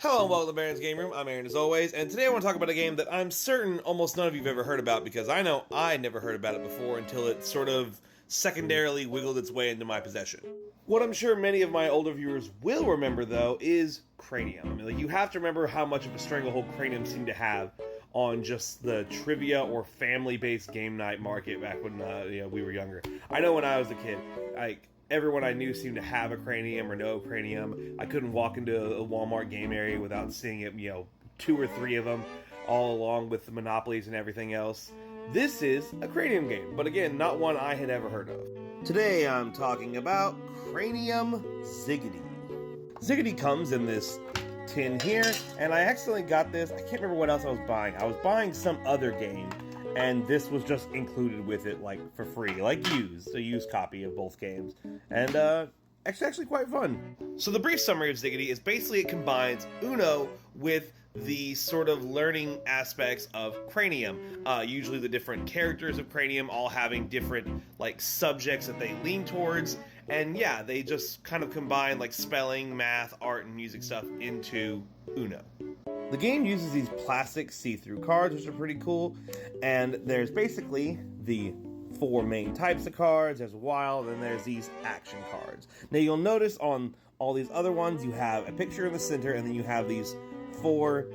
Hello and welcome to Aaron's Game Room. I'm Aaron as always, and today I want to talk about a game that I'm certain almost none of you have ever heard about because I know I never heard about it before until it sort of secondarily wiggled its way into my possession. What I'm sure many of my older viewers will remember though is Cranium. I mean, like, you have to remember how much of a stranglehold Cranium seemed to have on just the trivia or family-based game night market back when we were younger. I know when I was a kid, everyone I knew seemed to have a Cranium or know Cranium. I couldn't walk into a Walmart game area without seeing it, two or three of them, all along with the Monopolies and everything else. This is a Cranium game, but again, not one I had ever heard of. Today I'm talking about Cranium Zigity. Zigity comes in this tin here, and I accidentally got this. I can't remember what else I was buying. I was buying some other game, and this was just included with it, for free, a used copy of both games, and actually quite fun. So the brief summary of Zigity is basically it combines Uno with the sort of learning aspects of Cranium. Usually the different characters of Cranium all having different subjects that they lean towards, and yeah, they just kind of combine spelling, math, art, and music stuff into Uno. The game uses these plastic see-through cards, which are pretty cool, and there's basically the four main types of cards. There's wild, and there's these action cards. Now you'll notice on all these other ones, you have a picture in the center, and then you have these four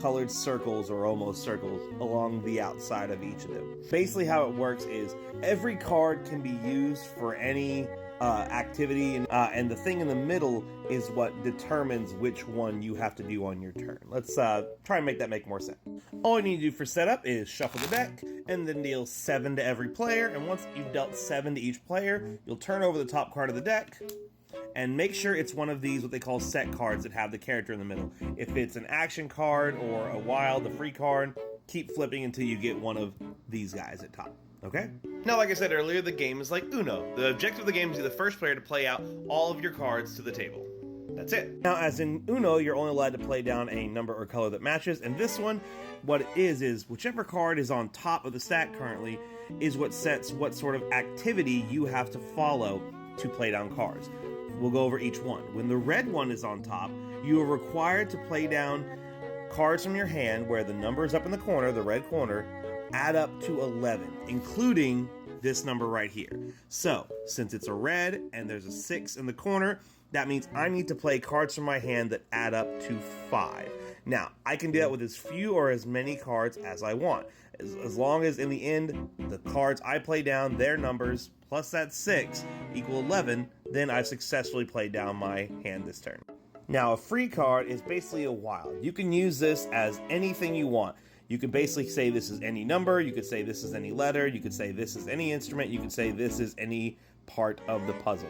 colored circles, or almost circles, along the outside of each of them. Basically how it works is every card can be used for any activity, and the thing in the middle is what determines which one you have to do on your turn. Let's try and make that make more sense. All you need to do for setup is shuffle the deck, and then deal 7 to every player, and once you've dealt 7 to each player, you'll turn over the top card of the deck, and make sure it's one of these, what they call set cards, that have the character in the middle. If it's an action card or a wild, a free card, keep flipping until you get one of these guys at top. Okay? Now, like I said earlier, the game is like Uno. The objective of the game is to be the first player to play out all of your cards to the table. That's it. Now, as in Uno, you're only allowed to play down a number or color that matches, and this one, what it is whichever card is on top of the stack currently is what sets what sort of activity you have to follow to play down cards. We'll go over each one. When the red one is on top, you are required to play down cards from your hand where the number is up in the corner, the red corner, add up to 11, including this number right here. So, since it's a red and there's a 6 in the corner, that means I need to play cards from my hand that add up to 5. Now, I can do that with as few or as many cards as I want. As long as in the end, the cards I play down, their numbers, plus that 6, equal 11, then I've successfully played down my hand this turn. Now, a free card is basically a wild. You can use this as anything you want. You could basically say this is any number, you could say this is any letter, you could say this is any instrument, you could say this is any part of the puzzle,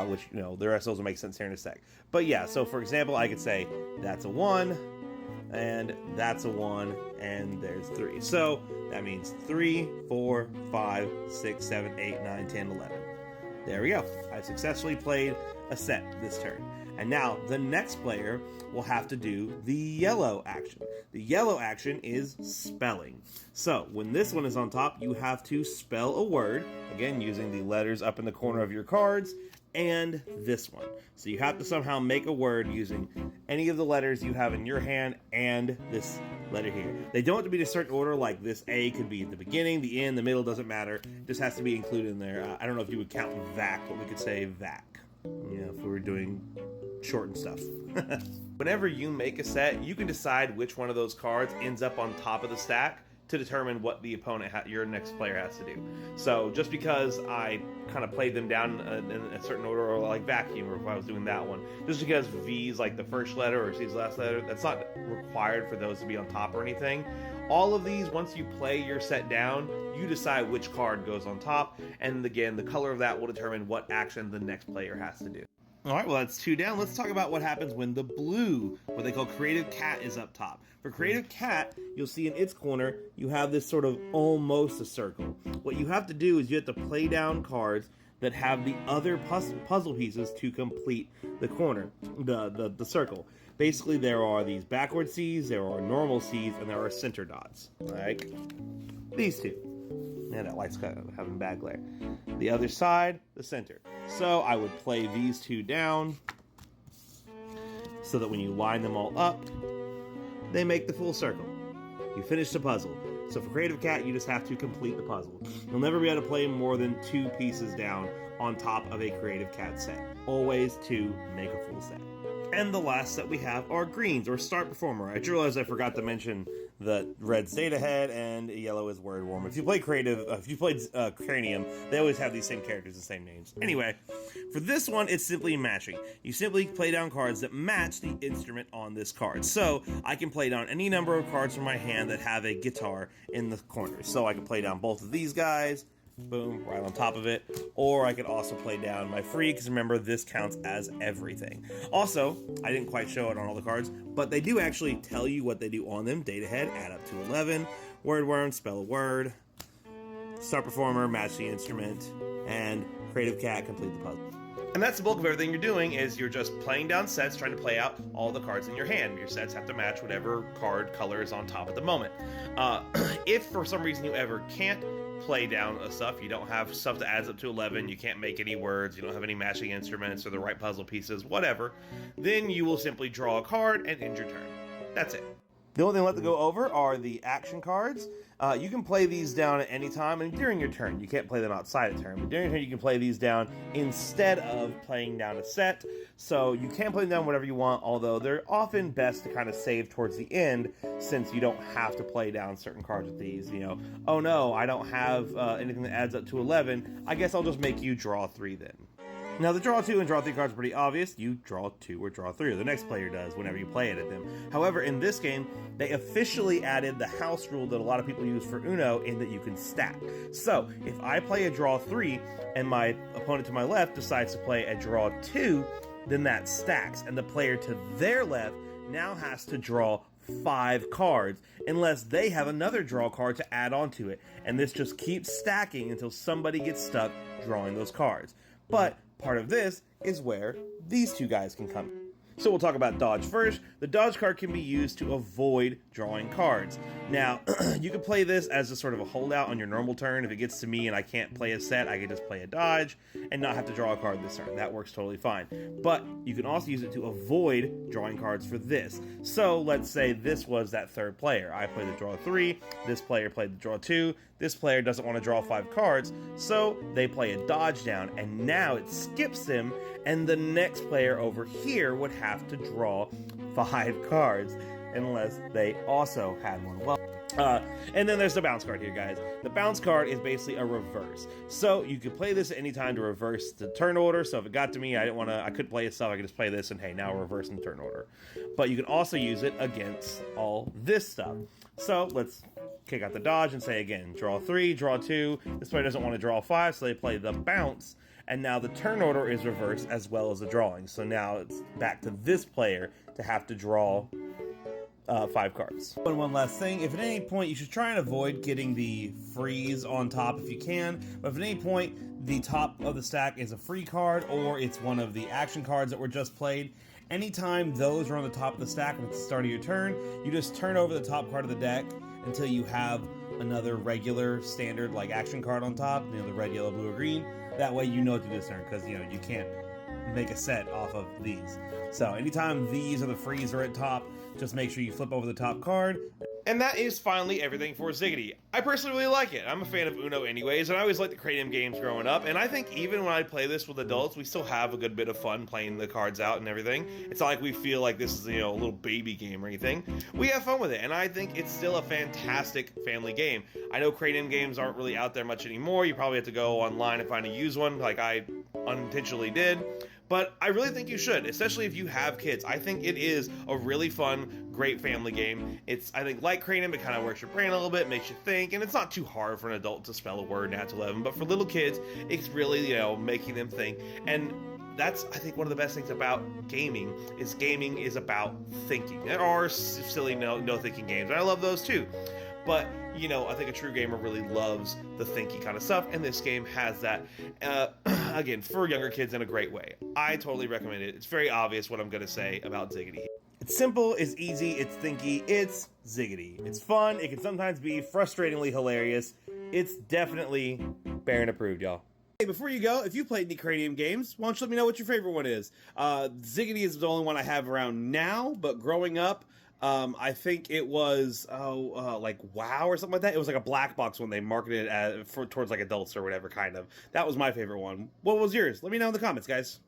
which, the rest of those will make sense here in a sec. But yeah, so for example, I could say that's a 1, and that's a 1, and there's 3. So that means 3, 4, 5, 6, 7, 8, 9, 10, 11. There we go. I successfully played a set this turn. And now the next player will have to do the yellow action. The yellow action is spelling. So when this one is on top, you have to spell a word, again using the letters up in the corner of your cards, and this one. So you have to somehow make a word using any of the letters you have in your hand and this letter here. They don't have to be in a certain order, like this A could be at the beginning, the end, the middle, doesn't matter. It just has to be included in there. I don't know if you would count VAC, but we could say VAC. If we were doing shortened stuff. Whenever you make a set, you can decide which one of those cards ends up on top of the stack to determine what the opponent, your next player, has to do. So just because I kind of played them down in a certain order, or like vacuum, or if I was doing that one, just because V is like the first letter or C is the last letter, that's not required for those to be on top or anything. All of these, once you play your set down, you decide which card goes on top, and again, the color of that will determine what action the next player has to do. Alright, well that's 2 down. Let's talk about what happens when the blue, what they call Creative Cat, is up top. For Creative Cat, you'll see in its corner, you have this sort of almost a circle. What you have to do is you have to play down cards that have the other puzzle pieces to complete the corner, the circle. Basically, there are these backward C's, there are normal C's, and there are center dots. Like these two. Yeah, that light's kind of having bad glare. The other side, the center. So I would play these two down so that when you line them all up, they make the full circle. You finish the puzzle. So for Creative Cat, you just have to complete the puzzle. You'll never be able to play more than 2 pieces down on top of a Creative Cat set. Always to make a full set. And the last set we have are greens, or Start Performer. I just realized I forgot to mention that red's Data Head and yellow is Word Worm. If you play if you played Cranium, they always have these same characters and same names. Anyway, for this one, it's simply matching. You simply play down cards that match the instrument on this card. So I can play down any number of cards from my hand that have a guitar in the corner. So I can play down both of these guys, boom, right on top of it. Or I could also play down my free, because remember, this counts as everything. Also, I didn't quite show it on all the cards, but they do actually tell you what they do on them. Data Head, add up to 11. Word Worm, spell a word. Start Performer, match the instrument. And Creative Cat, complete the puzzle. And that's the bulk of everything you're doing, is you're just playing down sets, trying to play out all the cards in your hand. Your sets have to match whatever card color is on top at the moment. If for some reason you ever can't play down stuff, you don't have stuff that adds up to 11, you can't make any words, you don't have any matching instruments or the right puzzle pieces, whatever, then you will simply draw a card and end your turn. That's it. The only thing left to go over are the action cards. You can play these down at any time and during your turn. You can't play them outside of turn, but during your turn you can play these down instead of playing down a set. So you can play them down whatever you want, although they're often best to kind of save towards the end, since you don't have to play down certain cards with these. You know, oh no, I don't have anything that adds up to 11. I guess I'll just make you draw 3 then. Now, the draw 2 and draw 3 cards are pretty obvious. You draw 2 or draw 3, or the next player does whenever you play it at them. However, in this game, they officially added the house rule that a lot of people use for Uno, in that you can stack. So, if I play a draw 3 and my opponent to my left decides to play a draw 2, then that stacks, and the player to their left now has to draw 5 cards, unless they have another draw card to add onto it. And this just keeps stacking until somebody gets stuck drawing those cards. But part of this is where these 2 guys can come in. So we'll talk about dodge first. The dodge card can be used to avoid drawing cards. Now, you can play this as a sort of a holdout on your normal turn. If it gets to me and I can't play a set, I can just play a dodge and not have to draw a card this turn. That works totally fine. But you can also use it to avoid drawing cards for this. So let's say this was that third player. I played the draw 3, this player played the draw 2, this player doesn't want to draw 5 cards, so they play a dodge down, and now it skips them, and the next player over here would have to draw 5 cards, unless they also had one. Well, and then there's the bounce card here, guys. The bounce card is basically a reverse. So you could play this at any time to reverse the turn order. So if it got to me, I couldn't play it, so I could just play this, and hey, now we're reversing the turn order. But you can also use it against all this stuff. So let's kick out the dodge and say again, draw 3, draw 2. This player doesn't want to draw 5, so they play the bounce. And now the turn order is reversed as well as the drawing. So now it's back to this player to have to draw 5 cards. And one last thing, if at any point, you should try and avoid getting the freeze on top if you can, but if at any point the top of the stack is a free card, or it's one of the action cards that were just played, anytime those are on the top of the stack and it's the start of your turn, you just turn over the top card of the deck until you have another regular standard like action card on top, you know, the red, yellow, blue, or green. That way you know what to do this turn, because you know you can't make a set off of these. So anytime these or the freeze are at top, just make sure you flip over the top card. And that is finally everything for Zigity. I personally really like it. I'm a fan of Uno anyways, and I always liked the Cranium games growing up, and I think even when I play this with adults, we still have a good bit of fun playing the cards out and everything. It's not like we feel like this is, you know, a little baby game or anything. We have fun with it, and I think it's still a fantastic family game. I know Cranium games aren't really out there much anymore. You probably have to go online and find a used one, like I unintentionally did. But I really think you should, especially if you have kids. I think it is a really fun, great family game. It's, I think, like Cranium, it kind of works your brain a little bit, makes you think, and it's not too hard for an adult to spell a word and add to 11, but for little kids, it's really, you know, making them think. And that's, I think, one of the best things about gaming is about thinking. There are silly no thinking games, and I love those too. But, you know, I think a true gamer really loves the thinky kind of stuff, and this game has that, again, for younger kids in a great way. I totally recommend it. It's very obvious what I'm going to say about Zigity. It's simple, it's easy, it's thinky, it's Zigity. It's fun, it can sometimes be frustratingly hilarious. It's definitely Baron approved, y'all. Hey, before you go, if you played any Cranium games, why don't you let me know what your favorite one is? Zigity is the only one I have around now, but growing up, I think it was like WoW or something like that. It was like a black box when they marketed it towards like adults or whatever kind of. That was my favorite one. What was yours? Let me know in the comments, guys.